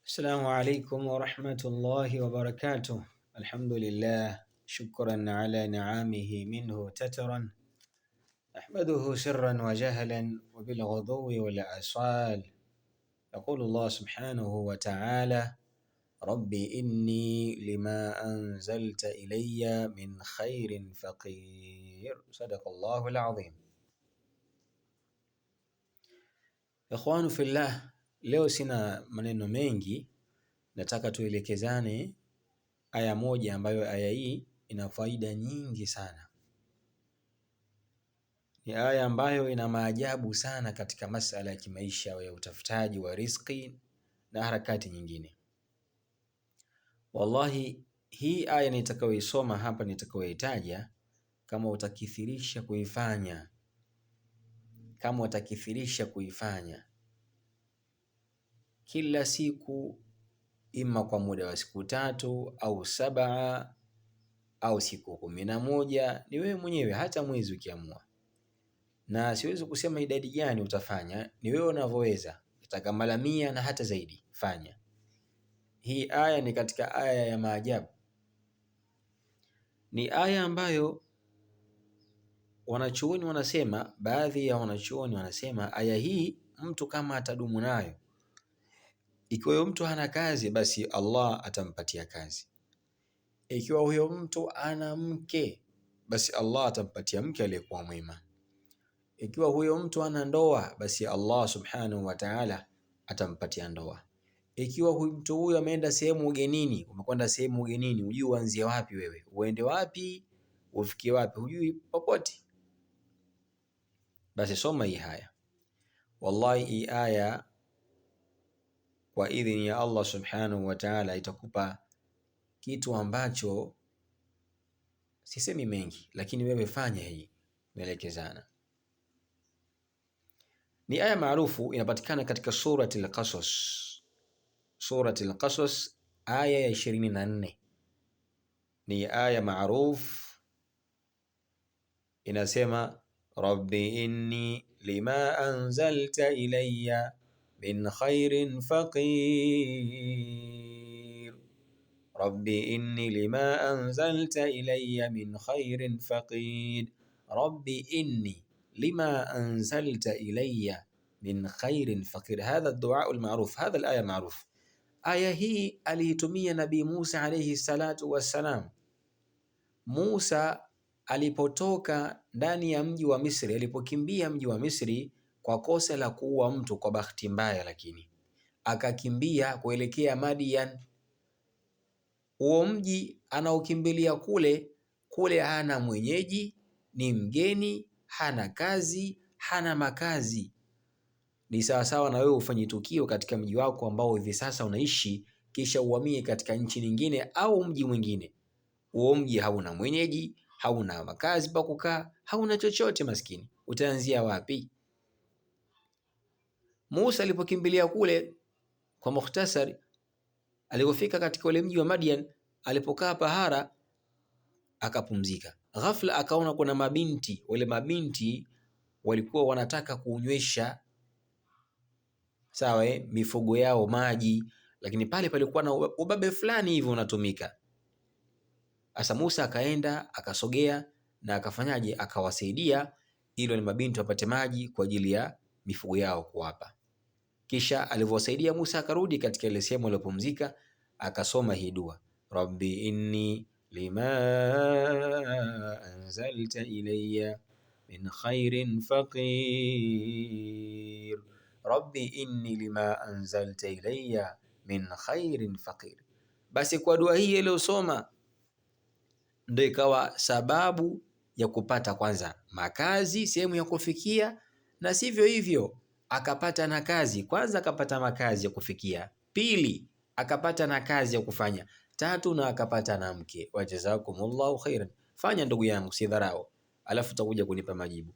السلام عليكم ورحمة الله وبركاته. الحمد لله، شكرا على نعمه منه تترا، أحمده سرا وجهلا وبالغضو والآصال. يقول الله سبحانه وتعالى: رب إني لما أنزلت إلي من خير فقير. صدق الله العظيم. Ikhwanu fillah, leo sina maneno mengi, nataka tuelekezane aya moja ambayo aya hii ina faida nyingi sana. Ni aya ambayo ina maajabu sana katika masala ya kimaisha ya utafutaji wa riziki na harakati nyingine. Wallahi, hii aya nitakayoisoma hapa, nitakayoitaja, kama utakithirisha kuifanya kila siku, ima kwa muda wa siku 3 au 7 au siku 11, ni wewe mwenyewe, hata mwezi ukiamua. Na siwezi kusema idadi gani utafanya, ni wewe unavyoweza. Utaka mara 100 na hata zaidi, fanya. Hii aya ni katika aya ya maajabu. Ni aya ambayo wanachuoni wanasema, baadhi ya wanachuoni wanasema aya hii mtu kama atadumu nayo, ikiwa mtu hana kazi, basi Allah atampatia kazi. Ikiwa huyo mtu ana mke, basi Allah atampatia mke aliyekuwa mwema. Ikiwa huyo mtu ana ndoa, basi Allah subhanahu wa ta'ala atampatia ndoa. Ikiwa huyo mtu huyo ameenda sehemu ugenini, umekwenda sehemu ugenini, hujui uanzie wapi wewe, uende wapi, ufikie wapi, hujui popote, basi soma hii aya. Wallahi, hii aya kwa idhini ya Allah subhanahu wa ta'ala itakupa kitu ambacho sisemi mengi, lakini wewe fanya hii, naelekezana. Ni aya maarufu, inapatikana katika Suratul Qasas. Suratul Qasas aya ya 24. Ni aya maarufu, inasema: Rabbi inni lima anzalta ilayya min khairin faqir. Rabbi inni lima anzalta ilayya min khairin faqir. Rabbi inni lima anzalta ilayya min khairin faqir. Hadha ad-du'a al-ma'ruf, hadha al-aya ma'ruf. Aya hii aliitumia Nabii Musa alayhi salatu wassalam. Musa alipotoka ndani ya mji wa Misri, alipokimbia mji wa Misri kwa kosa la kuua mtu kwa bahati mbaya, lakini akakimbia kuelekea Madian. Huo mji anaokimbilia kule hana mwenyeji, ni mgeni, hana kazi, hana makazi. Ni sawasawa na wewe ufanye tukio katika mji wako ambao hivi sasa unaishi, kisha uhamie katika nchi nyingine au mji mwingine. Huo mji hauna mwenyeji, hauna makazi pa kukaa, hauna chochote, maskini. Utaanzia wapi? Musa alipokimbilia kule, kwa mukhtasari, alipofika katika ule mji wa Madian, alipokaa pahara akapumzika. Ghafla akaona kuna mabinti. Wale mabinti walikuwa wanataka kunywesha mifugo yao maji, lakini pale palikuwa na ubabe fulani hivyo unatumika. Asa Musa akaenda akasogea na akafanyaje, akawasaidia ili wale mabinti wapate maji kwa ajili ya mifugo yao kuwapa. Kisha alivyowasaidia, Musa akarudi katika ile sehemu aliyopumzika, akasoma hii dua: Rabbi inni lima anzalta ilayya min khairin faqir. Rabbi inni lima anzalta ilayya min khairin faqir. Basi kwa dua hii aliyosoma ndio ikawa sababu ya kupata kwanza makazi, sehemu ya kufikia, na sivyo hivyo akapata na kazi. Kwanza akapata makazi ya kufikia, pili akapata na kazi ya kufanya, tatu na akapata na mke. Wajazakumullahu khairan. Fanya ndugu yangu, si dharau, alafu utakuja kunipa majibu.